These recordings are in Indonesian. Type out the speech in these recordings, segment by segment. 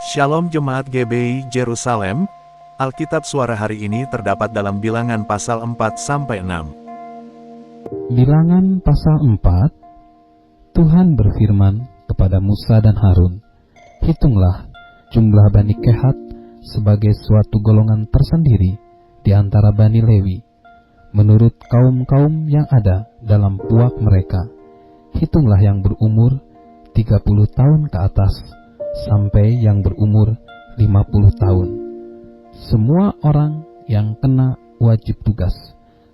Shalom Jemaat GBI Jerusalem, Alkitab Suara hari ini terdapat dalam Bilangan pasal 4-6. Bilangan pasal 4, Tuhan berfirman kepada Musa dan Harun, "Hitunglah jumlah Bani Kehat sebagai suatu golongan tersendiri di antara Bani Lewi, menurut kaum-kaum yang ada dalam puak mereka. Hitunglah yang berumur 30 tahun ke atas, sampai yang berumur 50 tahun. Semua orang yang kena wajib tugas,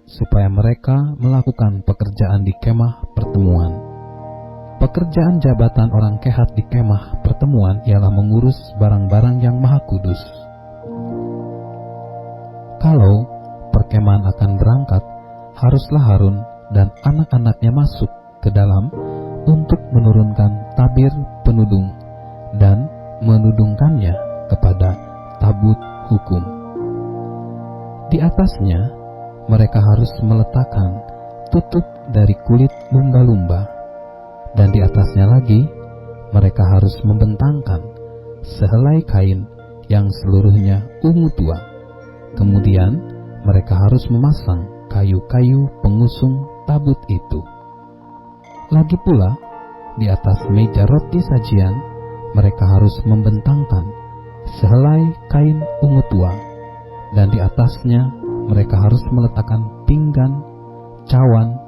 supaya mereka melakukan pekerjaan di kemah pertemuan." Pekerjaan jabatan orang Kehat di kemah pertemuan ialah mengurus barang-barang yang maha kudus. Kalau perkemahan akan berangkat, haruslah Harun dan anak-anaknya masuk ke dalam untuk menurunkan tabir penudung dan menudungkannya kepada tabut hukum. Di atasnya mereka harus meletakkan tutup dari kulit lumba-lumba, dan di atasnya lagi mereka harus membentangkan sehelai kain yang seluruhnya ungu tua. Kemudian mereka harus memasang kayu-kayu pengusung tabut itu. Lagi pula, di atas meja roti sajian mereka harus membentangkan sehelai kain ungu tua, dan di atasnya mereka harus meletakkan pinggan, cawan,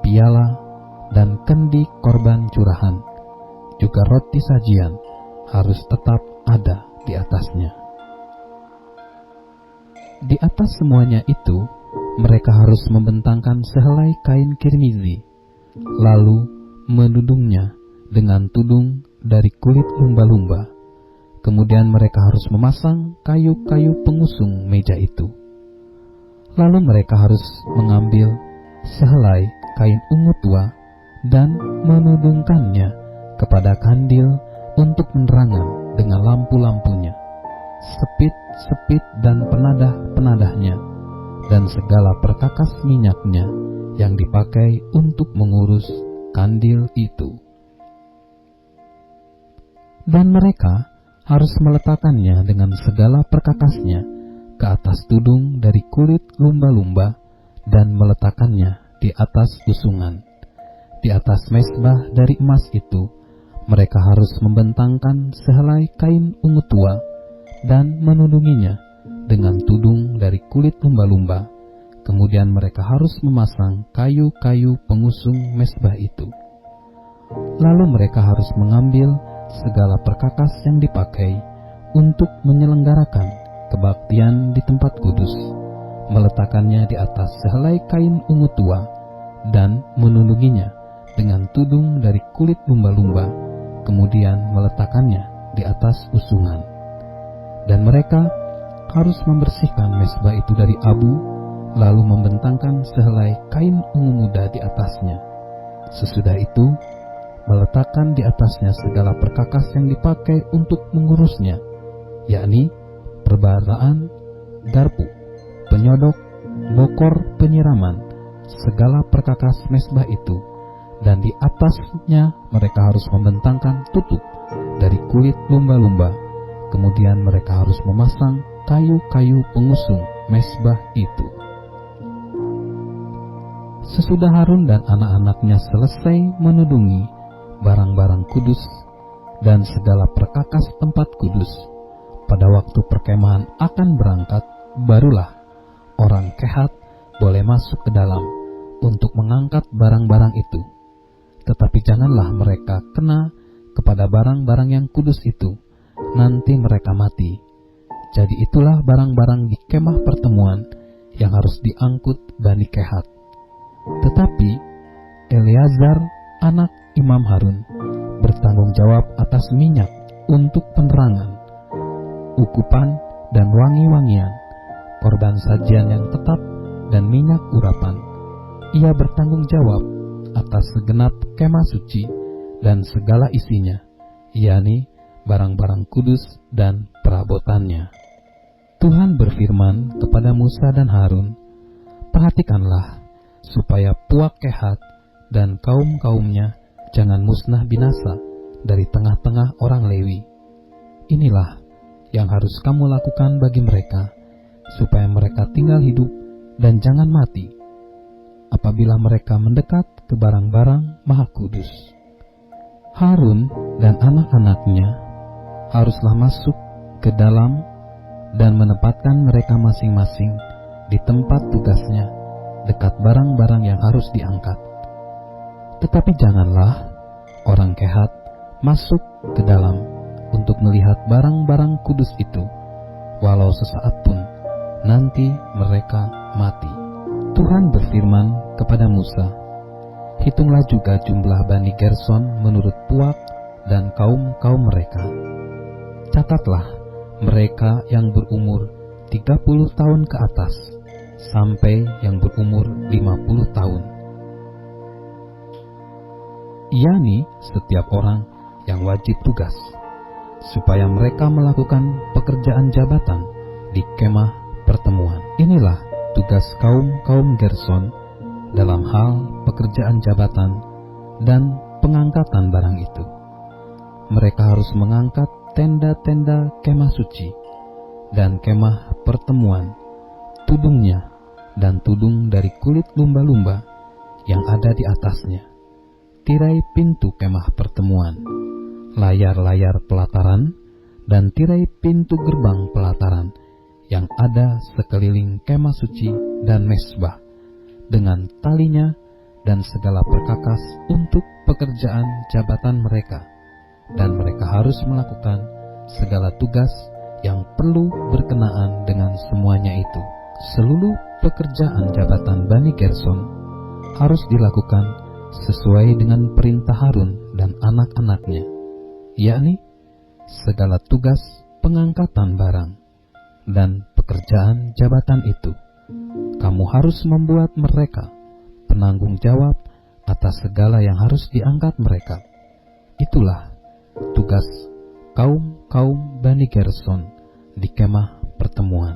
piala, dan kendi korban curahan. Juga roti sajian harus tetap ada di atasnya. Di atas semuanya itu, mereka harus membentangkan sehelai kain kirmizi, lalu menudungnya dengan tudung dari kulit lumba-lumba. Kemudian mereka harus memasang kayu-kayu pengusung meja itu. Lalu mereka harus mengambil sehelai kain ungu tua dan menudungkannya kepada kandil untuk penerangan dengan lampu-lampunya, sepit-sepit dan penadah-penadahnya, dan segala perkakas minyaknya yang dipakai untuk mengurus kandil itu. Dan mereka harus meletakkannya dengan segala perkakasnya ke atas tudung dari kulit lumba-lumba dan meletakkannya di atas usungan. Di atas mezbah dari emas itu, mereka harus membentangkan sehelai kain ungu tua dan menudunginya dengan tudung dari kulit lumba-lumba. Kemudian mereka harus memasang kayu-kayu pengusung mezbah itu. Lalu mereka harus mengambil segala perkakas yang dipakai untuk menyelenggarakan kebaktian di tempat kudus, meletakkannya di atas sehelai kain ungu tua dan menudunginya dengan tudung dari kulit lumba-lumba, kemudian meletakkannya di atas usungan. Dan mereka harus membersihkan mezbah itu dari abu, lalu membentangkan sehelai kain ungu muda di atasnya. Sesudah itu, meletakkan di atasnya segala perkakas yang dipakai untuk mengurusnya, yakni perbaraan, garpu, penyodok, bokor penyiraman, segala perkakas mezbah itu. Dan di atasnya mereka harus membentangkan tutup dari kulit lumba-lumba. Kemudian mereka harus memasang kayu-kayu pengusung mezbah itu. Sesudah Harun dan anak-anaknya selesai menudungi barang-barang kudus dan segala perkakas tempat kudus, pada waktu perkemahan akan berangkat, barulah orang Kehat boleh masuk ke dalam untuk mengangkat barang-barang itu. Tetapi janganlah mereka kena kepada barang-barang yang kudus itu, nanti mereka mati. Jadi itulah barang-barang di kemah pertemuan yang harus diangkut Bani Kehat. Tetapi Eleazar, anak Imam Harun, bertanggung jawab atas minyak untuk penerangan, ukupan dan wangi-wangian, korban sajian yang tetap dan minyak urapan. Ia bertanggung jawab atas segenap kemah suci dan segala isinya, yakni barang-barang kudus dan perabotannya. Tuhan berfirman kepada Musa dan Harun, "Perhatikanlah supaya puak Kehat dan kaum-kaumnya jangan musnah binasa dari tengah-tengah orang Lewi. Inilah yang harus kamu lakukan bagi mereka, supaya mereka tinggal hidup dan jangan mati, apabila mereka mendekat ke barang-barang Maha Kudus. Harun dan anak-anaknya haruslah masuk ke dalam dan menempatkan mereka masing-masing di tempat tugasnya dekat barang-barang yang harus diangkat. Tetapi janganlah orang Kehat masuk ke dalam untuk melihat barang-barang kudus itu, walau sesaat pun, nanti mereka mati. Tuhan berfirman kepada Musa, hitunglah juga jumlah Bani Gerson menurut puak dan kaum-kaum mereka. Catatlah mereka yang berumur 30 tahun ke atas, sampai yang berumur 50 tahun. yakni setiap orang yang wajib tugas, supaya mereka melakukan pekerjaan jabatan di kemah pertemuan. Inilah tugas kaum Gerson dalam hal pekerjaan jabatan dan pengangkatan barang itu. Mereka harus mengangkat tenda-tenda kemah suci dan kemah pertemuan, tudungnya dan tudung dari kulit lumba-lumba yang ada di atasnya, tirai pintu kemah pertemuan, layar-layar pelataran, dan tirai pintu gerbang pelataran yang ada sekeliling kemah suci dan mesbah, dengan talinya dan segala perkakas untuk pekerjaan jabatan mereka. Dan mereka harus melakukan segala tugas yang perlu berkenaan dengan semuanya itu. Seluruh pekerjaan jabatan Bani Gerson harus dilakukan sesuai dengan perintah Harun dan anak-anaknya, yakni segala tugas pengangkatan barang dan pekerjaan jabatan itu. Kamu harus membuat mereka penanggung jawab atas segala yang harus diangkat mereka. Itulah tugas kaum Bani Gerson di kemah pertemuan.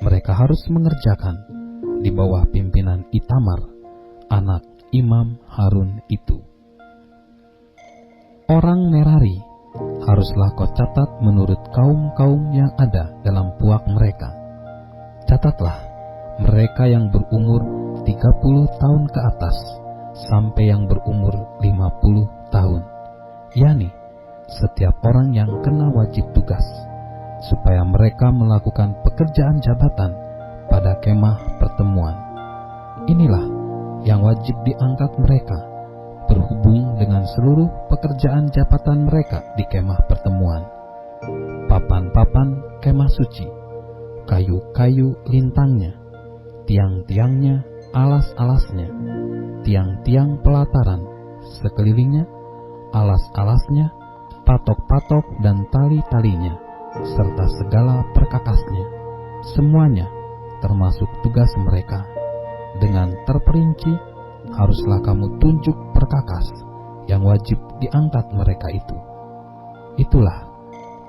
Mereka harus mengerjakan di bawah pimpinan Itamar, anak Imam Harun itu. Orang Merari haruslah kau catat menurut kaum yang ada dalam puak mereka. Catatlah mereka yang berumur 30 tahun ke atas sampai yang berumur 50 tahun, yakni setiap orang yang kena wajib tugas, supaya mereka melakukan pekerjaan jabatan pada kemah pertemuan. Inilah yang wajib diangkat mereka, berhubung dengan seluruh pekerjaan jabatan mereka di kemah pertemuan: papan-papan kemah suci, kayu-kayu lintangnya, tiang-tiangnya, alas-alasnya, tiang-tiang pelataran sekelilingnya, alas-alasnya, patok-patok dan tali-talinya, serta segala perkakasnya, semuanya termasuk tugas mereka. Dengan terperinci haruslah kamu tunjuk perkakas yang wajib diangkat mereka itu. Itulah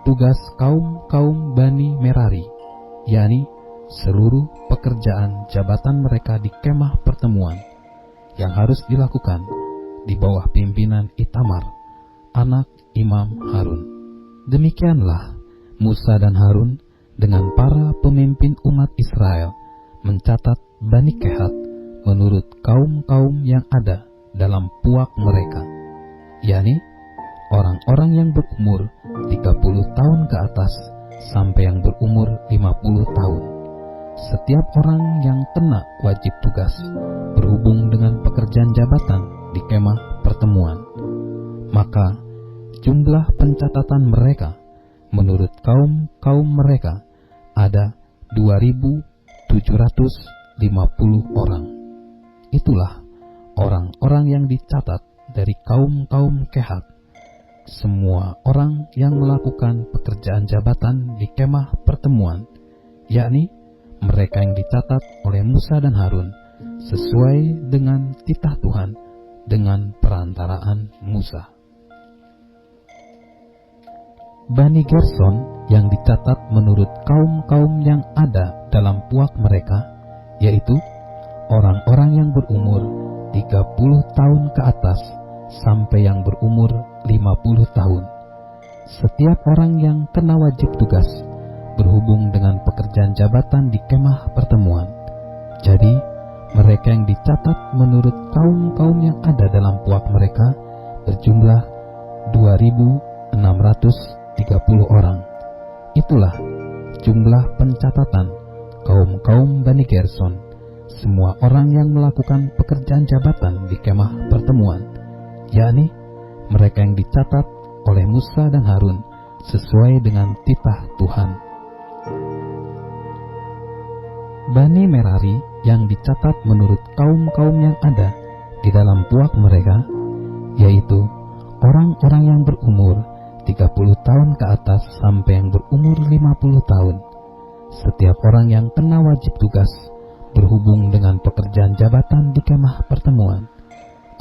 tugas kaum Bani Merari, yakni seluruh pekerjaan jabatan mereka di kemah pertemuan yang harus dilakukan di bawah pimpinan Itamar, anak Imam Harun. Demikianlah Musa dan Harun dengan para pemimpin umat Israel mencatat Bani Kehat menurut kaum yang ada dalam puak mereka, yakni orang-orang yang berumur 30 tahun ke atas sampai yang berumur 50 tahun. Setiap orang yang kena wajib tugas berhubung dengan pekerjaan jabatan di kemah pertemuan. Maka jumlah pencatatan mereka menurut kaum mereka ada 2.750 orang. Itulah orang-orang yang dicatat dari kaum Kehat, semua orang yang melakukan pekerjaan jabatan di kemah pertemuan, yakni mereka yang dicatat oleh Musa dan Harun sesuai dengan titah Tuhan dengan perantaraan Musa. Bani Gerson yang dicatat menurut kaum yang ada dalam puak mereka, yaitu orang-orang yang berumur 30 tahun ke atas sampai yang berumur 50 tahun, setiap orang yang kena wajib tugas berhubung dengan pekerjaan jabatan di kemah pertemuan. Jadi, mereka yang dicatat menurut kaum-kaum yang ada dalam puak mereka berjumlah 2.630 orang. Itulah jumlah pencatatan kaum-kaum Bani Gerson, semua orang yang melakukan pekerjaan jabatan di kemah pertemuan, yakni mereka yang dicatat oleh Musa dan Harun sesuai dengan titah Tuhan. Bani Merari yang dicatat menurut kaum-kaum yang ada di dalam puak mereka, yaitu orang-orang yang berumur 30 tahun ke atas sampai yang berumur 50 tahun. Setiap orang yang kena wajib tugas berhubung dengan pekerjaan jabatan di kemah pertemuan.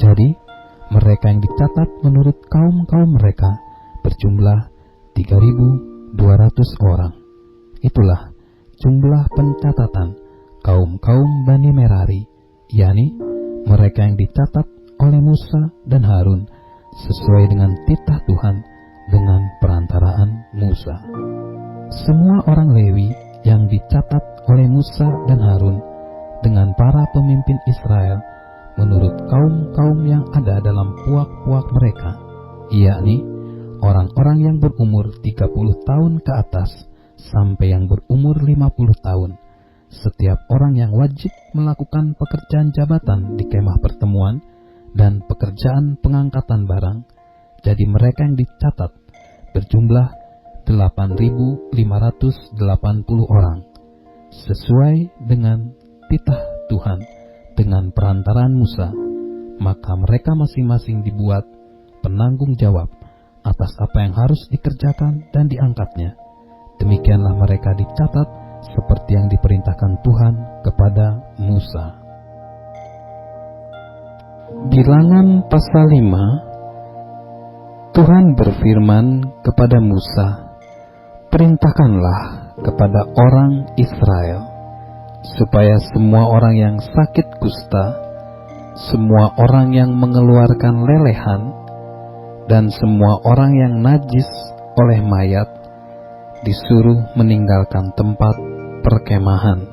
Jadi, mereka yang dicatat menurut kaum-kaum mereka berjumlah 3.200 orang. Itulah jumlah pencatatan kaum-kaum Bani Merari, yakni mereka yang dicatat oleh Musa dan Harun sesuai dengan titah Tuhan dengan perantaraan Musa. Semua orang Lewi yang dicatat oleh Musa dan Harun dengan para pemimpin Israel menurut kaum-kaum yang ada dalam puak-puak mereka, yakni orang-orang yang berumur 30 tahun ke atas sampai yang berumur 50 tahun. Setiap orang yang wajib melakukan pekerjaan jabatan di kemah pertemuan dan pekerjaan pengangkatan barang, jadi mereka yang dicatat berjumlah 8.580 orang, sesuai dengan titah Tuhan dengan perantaraan Musa. Maka mereka masing-masing dibuat penanggung jawab atas apa yang harus dikerjakan dan diangkatnya. Demikianlah mereka dicatat seperti yang diperintahkan Tuhan kepada Musa. Bilangan pasal 5. Tuhan berfirman kepada Musa, "Perintahkanlah kepada orang Israel, supaya semua orang yang sakit kusta, semua orang yang mengeluarkan lelehan, dan semua orang yang najis oleh mayat, disuruh meninggalkan tempat perkemahan.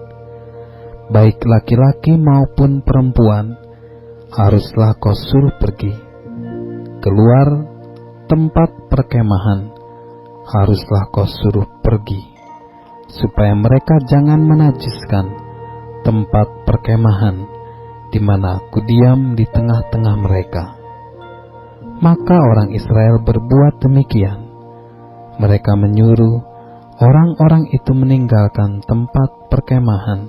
Baik laki-laki maupun perempuan, haruslah kau suruh pergi. Keluar tempat perkemahan, haruslah kau suruh pergi, supaya mereka jangan menajiskan tempat perkemahan di mana aku diam di tengah-tengah mereka." Maka orang Israel berbuat demikian. Mereka menyuruh orang-orang itu meninggalkan tempat perkemahan,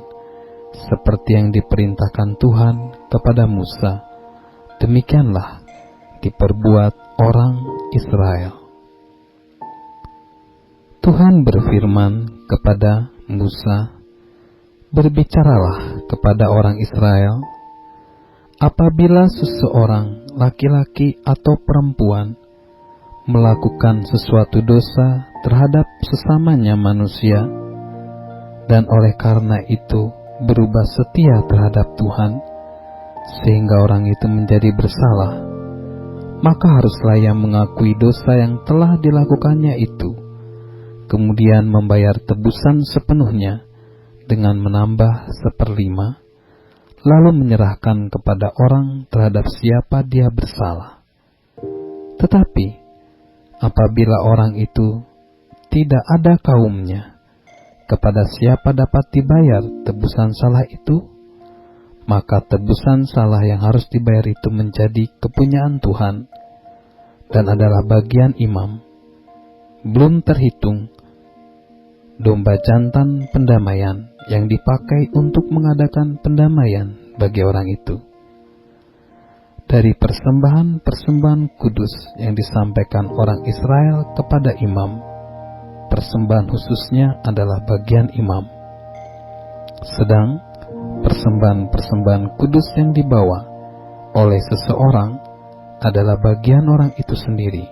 seperti yang diperintahkan Tuhan kepada Musa. Demikianlah diperbuat orang Israel. Tuhan berfirman kepada Musa, "Berbicaralah kepada orang Israel, apabila seseorang laki-laki atau perempuan melakukan sesuatu dosa terhadap sesamanya manusia, dan oleh karena itu berubah setia terhadap Tuhan, sehingga orang itu menjadi bersalah, maka haruslah ia mengakui dosa yang telah dilakukannya itu, kemudian membayar tebusan sepenuhnya dengan menambah 1/5, lalu menyerahkan kepada orang terhadap siapa dia bersalah. Tetapi apabila orang itu tidak ada kaumnya, kepada siapa dapat dibayar tebusan salah itu? Maka tebusan salah yang harus dibayar itu menjadi kepunyaan Tuhan dan adalah bagian imam, belum terhitung domba jantan pendamaian yang dipakai untuk mengadakan pendamaian bagi orang itu. Dari persembahan-persembahan kudus yang disampaikan orang Israel kepada imam, persembahan khususnya adalah bagian imam. Sedang persembahan-persembahan kudus yang dibawa oleh seseorang adalah bagian orang itu sendiri.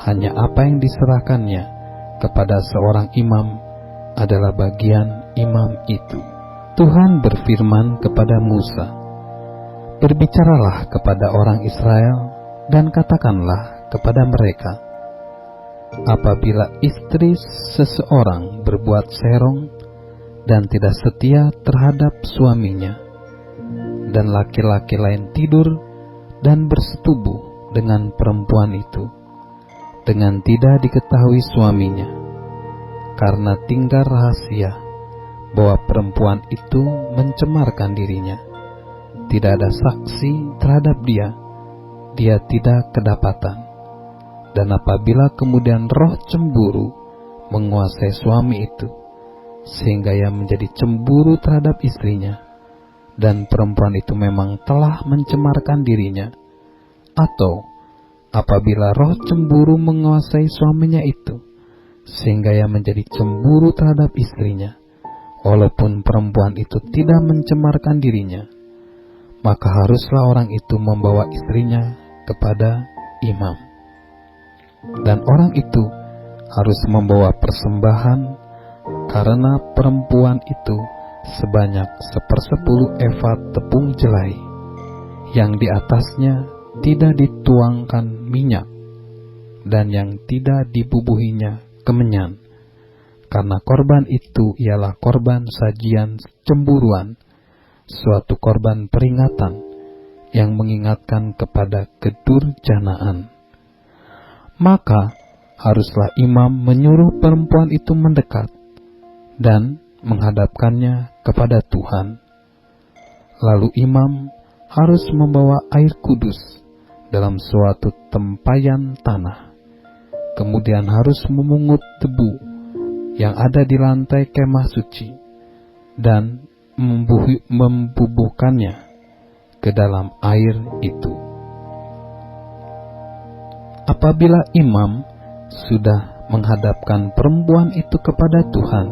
Hanya apa yang diserahkannya kepada seorang imam adalah bagian imam itu. Tuhan berfirman kepada Musa, "Berbicaralah kepada orang Israel dan katakanlah kepada mereka, apabila istri seseorang berbuat serong dan tidak setia terhadap suaminya, dan laki-laki lain tidur dan bersetubuh dengan perempuan itu dengan tidak diketahui suaminya, karena tinggal rahasia bahwa perempuan itu mencemarkan dirinya, tidak ada saksi terhadap dia tidak kedapatan. Dan apabila kemudian roh cemburu menguasai suami itu, sehingga ia menjadi cemburu terhadap istrinya, dan perempuan itu memang telah mencemarkan dirinya, atau apabila roh cemburu menguasai suaminya itu, sehingga ia menjadi cemburu terhadap istrinya, walaupun perempuan itu tidak mencemarkan dirinya, maka haruslah orang itu membawa istrinya kepada imam. Dan orang itu harus membawa persembahan, karena perempuan itu sebanyak 1/10 eva tepung jelai, yang di atasnya tidak dituangkan minyak, dan yang tidak dibubuhinya kemenyan, karena korban itu ialah korban sajian cemburuan, suatu korban peringatan yang mengingatkan kepada kedurjanaan. Maka haruslah imam menyuruh perempuan itu mendekat dan menghadapkannya kepada Tuhan. Lalu imam harus membawa air kudus dalam suatu tempayan tanah, kemudian harus memungut debu yang ada di lantai kemah suci dan membubuhkannya ke dalam air itu. Apabila imam sudah menghadapkan perempuan itu kepada Tuhan,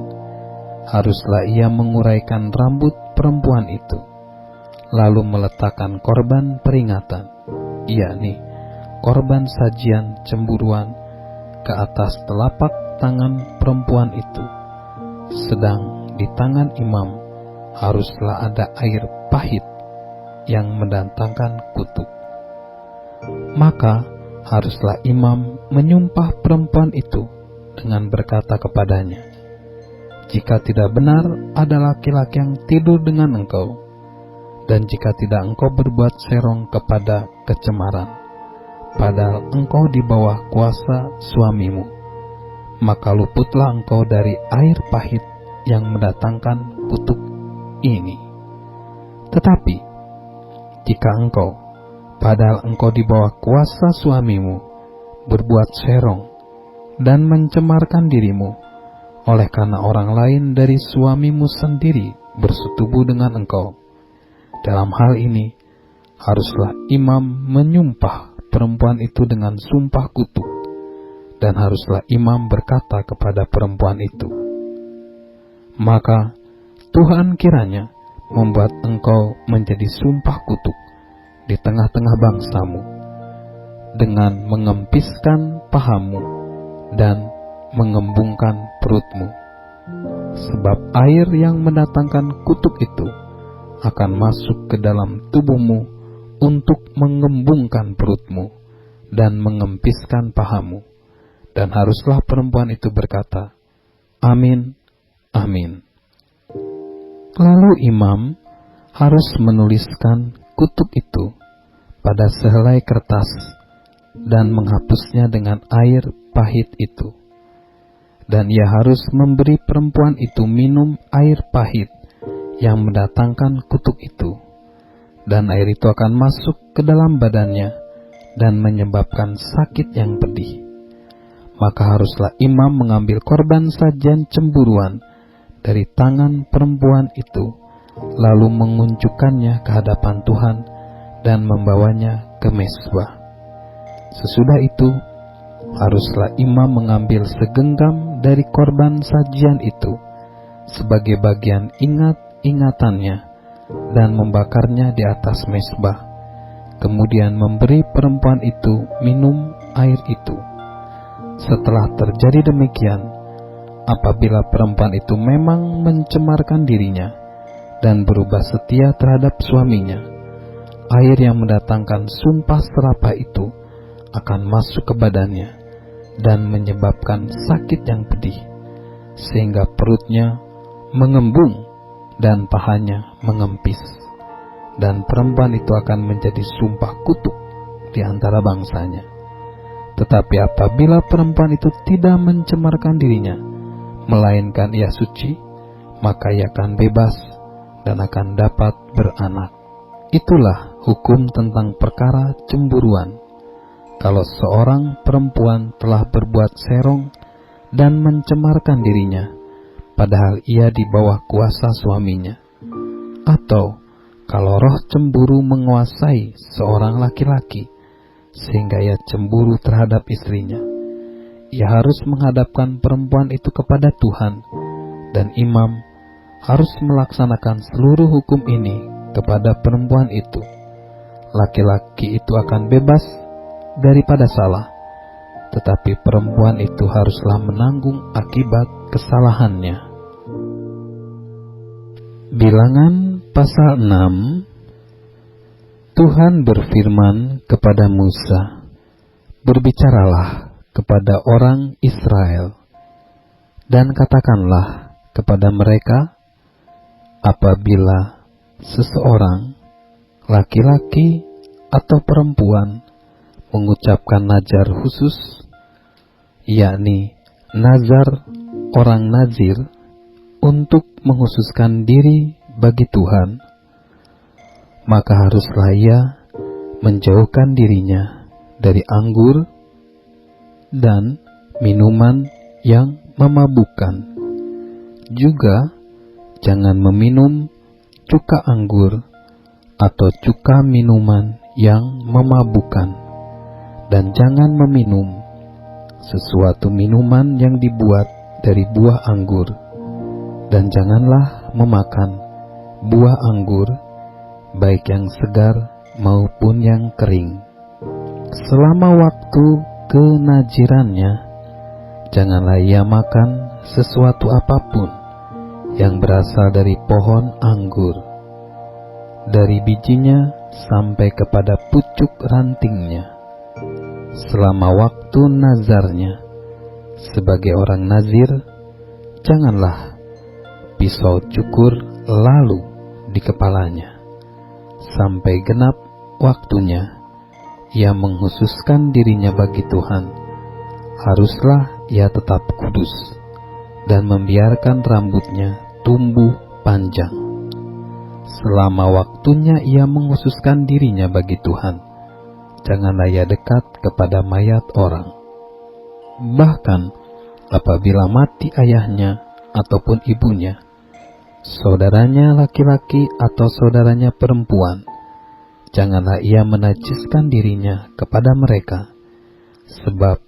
haruslah ia menguraikan rambut perempuan itu, lalu meletakkan korban peringatan, yakni korban sajian cemburuan, ke atas telapak tangan perempuan itu. Sedang di tangan imam haruslah ada air pahit yang mendatangkan kutuk. Maka haruslah imam menyumpah perempuan itu dengan berkata kepadanya, "Jika tidak benar ada laki-laki yang tidur dengan engkau, dan jika tidak engkau berbuat serong kepada kecemaran, padahal engkau di bawah kuasa suamimu, maka luputlah engkau dari air pahit yang mendatangkan kutuk ini. Tetapi jika engkau, padahal engkau di bawah kuasa suamimu, berbuat serong dan mencemarkan dirimu, oleh karena orang lain dari suamimu sendiri bersetubuh dengan engkau, dalam hal ini haruslah imam menyumpah perempuan itu dengan sumpah kutuk, dan haruslah imam berkata kepada perempuan itu, maka Tuhan kiranya membuat engkau menjadi sumpah kutuk di tengah-tengah bangsamu, dengan mengempiskan pahamu dan mengembungkan perutmu. Sebab air yang mendatangkan kutuk itu akan masuk ke dalam tubuhmu untuk mengembungkan perutmu dan mengempiskan pahamu. Dan haruslah perempuan itu berkata, Amin, amin. Lalu imam harus menuliskan kutuk itu pada sehelai kertas dan menghapusnya dengan air pahit itu. Dan ia harus memberi perempuan itu minum air pahit yang mendatangkan kutuk itu. Dan air itu akan masuk ke dalam badannya dan menyebabkan sakit yang pedih. Maka haruslah imam mengambil korban sajian cemburuan dari tangan perempuan itu, lalu mengunjukkannya ke hadapan Tuhan dan membawanya ke mezbah. Sesudah itu, haruslah imam mengambil segenggam dari korban sajian itu sebagai bagian ingat-ingatannya dan membakarnya di atas mezbah, kemudian memberi perempuan itu minum air itu. Setelah terjadi demikian, apabila perempuan itu memang mencemarkan dirinya dan berubah setia terhadap suaminya, air yang mendatangkan sumpah serapah itu akan masuk ke badannya dan menyebabkan sakit yang pedih, sehingga perutnya mengembung dan pahanya mengempis. Dan perempuan itu akan menjadi sumpah kutuk di antara bangsanya. Tetapi apabila perempuan itu tidak mencemarkan dirinya, melainkan ia suci, maka ia akan bebas dan akan dapat beranak. Itulah hukum tentang perkara cemburuan. Kalau seorang perempuan telah berbuat serong dan mencemarkan dirinya, padahal ia di bawah kuasa suaminya, atau kalau roh cemburu menguasai seorang laki-laki sehingga ia cemburu terhadap istrinya, ia harus menghadapkan perempuan itu kepada Tuhan, dan imam harus melaksanakan seluruh hukum ini kepada perempuan itu. Laki-laki itu akan bebas daripada salah, tetapi perempuan itu haruslah menanggung akibat kesalahannya. Bilangan pasal 6. Tuhan berfirman kepada Musa, "Berbicaralah kepada orang Israel, dan katakanlah kepada mereka, apabila seseorang, laki-laki atau perempuan, mengucapkan nazar khusus, yakni nazar orang nazir untuk menghususkan diri bagi Tuhan, maka haruslah ia menjauhkan dirinya dari anggur dan minuman yang memabukkan. Juga jangan meminum cuka anggur atau cuka minuman yang memabukkan, dan jangan meminum sesuatu minuman yang dibuat dari buah anggur, dan janganlah memakan buah anggur, baik yang segar maupun yang kering. Selama waktu kenajirannya, janganlah ia makan sesuatu apapun yang berasal dari pohon anggur, dari bijinya sampai kepada pucuk rantingnya. Selama waktu nazarnya sebagai orang nazir, janganlah pisau cukur lalu di kepalanya. Sampai genap waktunya ia menghususkan dirinya bagi Tuhan, haruslah ia tetap kudus dan membiarkan rambutnya tumbuh panjang. Selama waktunya ia menghususkan dirinya bagi Tuhan, janganlah ia dekat kepada mayat orang. Bahkan apabila mati ayahnya ataupun ibunya, saudaranya laki-laki atau saudaranya perempuan, janganlah ia menajiskan dirinya kepada mereka, sebab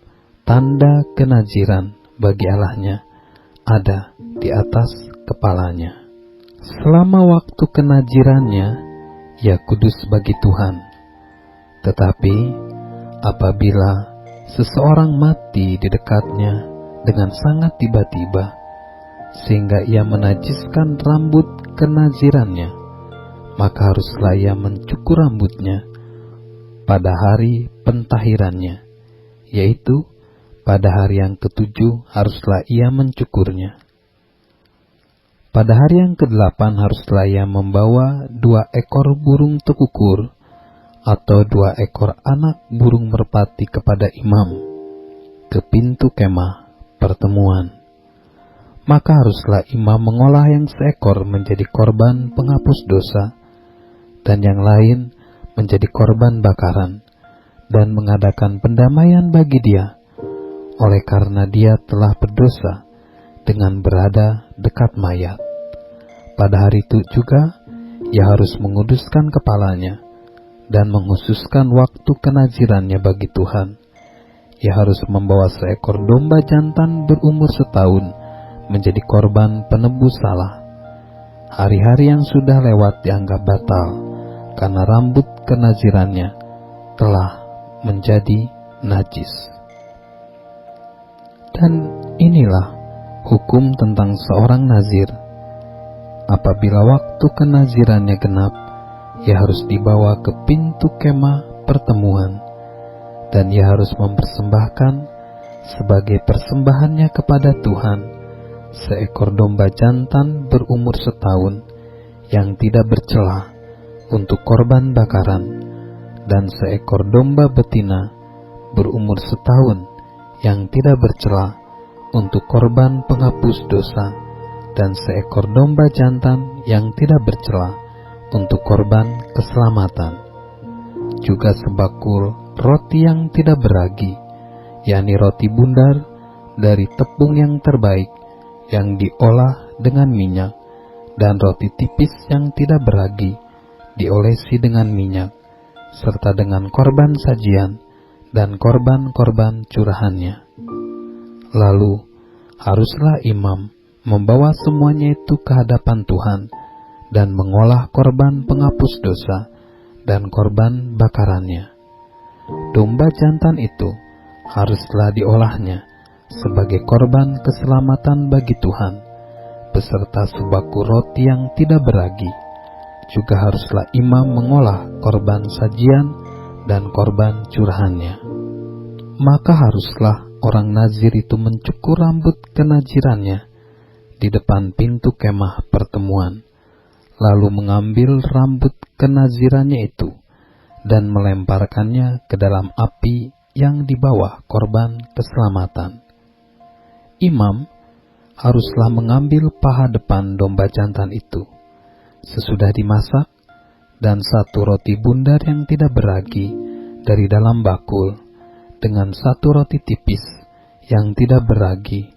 tanda kenajiran bagi Allahnya ada di atas kepalanya. Selama waktu kenajirannya, ia kudus bagi Tuhan. Tetapi apabila seseorang mati di dekatnya dengan sangat tiba-tiba, sehingga ia menajiskan rambut kenazirannya, maka haruslah ia mencukur rambutnya pada hari pentahirannya, yaitu pada hari yang ke-7 haruslah ia mencukurnya. Pada hari yang ke-8 haruslah ia membawa 2 ekor burung tekukur atau 2 ekor anak burung merpati kepada imam ke pintu kemah pertemuan. Maka haruslah imam mengolah yang seekor menjadi korban penghapus dosa, dan yang lain menjadi korban bakaran, dan mengadakan pendamaian bagi dia, oleh karena dia telah berdosa dengan berada dekat mayat. Pada hari itu juga ia harus menguduskan kepalanya dan menghususkan waktu kenazirannya bagi Tuhan. Ia harus membawa seekor domba jantan berumur setahun menjadi korban penebus salah. Hari-hari yang sudah lewat dianggap batal, karena rambut kenazirannya telah menjadi najis. Dan inilah hukum tentang seorang nazir. Apabila waktu kenazirannya genap, ia harus dibawa ke pintu kemah pertemuan, dan ia harus mempersembahkan sebagai persembahannya kepada Tuhan seekor domba jantan berumur setahun yang tidak bercela untuk korban bakaran, dan seekor domba betina berumur setahun yang tidak bercela untuk korban penghapus dosa, dan seekor domba jantan yang tidak bercela untuk korban keselamatan. Juga sebakul roti yang tidak beragi, yakni roti bundar dari tepung yang terbaik yang diolah dengan minyak, dan roti tipis yang tidak beragi diolesi dengan minyak, serta dengan korban sajian dan korban-korban curahannya. Lalu haruslah imam membawa semuanya itu ke hadapan Tuhan dan mengolah korban penghapus dosa dan korban bakarannya. Domba jantan itu haruslah diolahnya sebagai korban keselamatan bagi Tuhan, beserta sebaku roti yang tidak beragi. Juga haruslah imam mengolah korban sajian dan korban curahannya. Maka haruslah orang nazir itu mencukur rambut kenazirannya di depan pintu kemah pertemuan, lalu mengambil rambut kenazirannya itu dan melemparkannya ke dalam api yang di bawah korban keselamatan. Imam haruslah mengambil paha depan domba jantan itu sesudah dimasak, dan satu roti bundar yang tidak beragi dari dalam bakul, dengan satu roti tipis yang tidak beragi,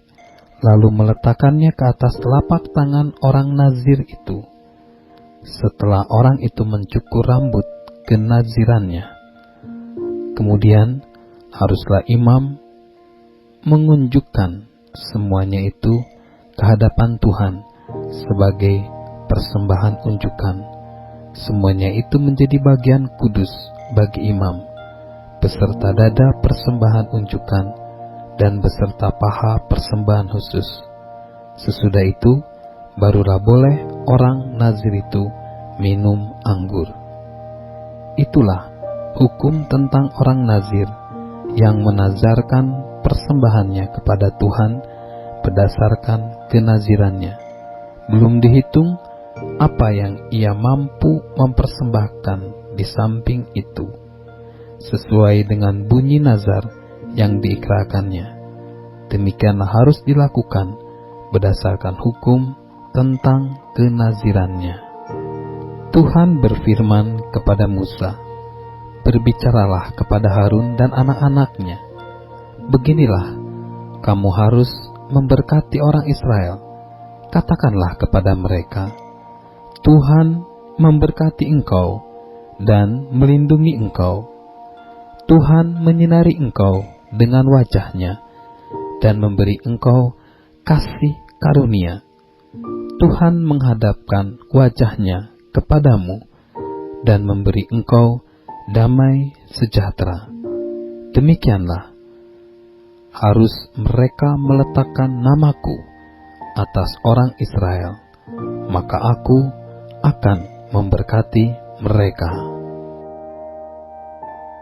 lalu meletakkannya ke atas telapak tangan orang nazir itu, setelah orang itu mencukur rambut kenazirannya. Kemudian haruslah imam mengunjukkan semuanya itu ke hadapan Tuhan sebagai persembahan unjukan. Semuanya itu menjadi bagian kudus bagi imam, beserta dada persembahan unjukan dan beserta paha persembahan khusus. Sesudah itu barulah boleh orang nazir itu minum anggur. Itulah hukum tentang orang nazir yang menazarkan persembahannya kepada Tuhan berdasarkan kenazirannya. Belum dihitung apa yang ia mampu mempersembahkan di samping itu, sesuai dengan bunyi nazar yang diikrarkannya. Demikianlah harus dilakukan berdasarkan hukum tentang kenazirannya. Tuhan berfirman kepada Musa, "Berbicaralah kepada Harun dan anak-anaknya. Beginilah, kamu harus memberkati orang Israel. Katakanlah kepada mereka, Tuhan memberkati engkau dan melindungi engkau. Tuhan menyinari engkau dengan wajah-Nya dan memberi engkau kasih karunia. Tuhan menghadapkan wajah-Nya kepadamu dan memberi engkau damai sejahtera." Demikianlah harus mereka meletakkan namaku atas orang Israel, maka aku akan memberkati mereka.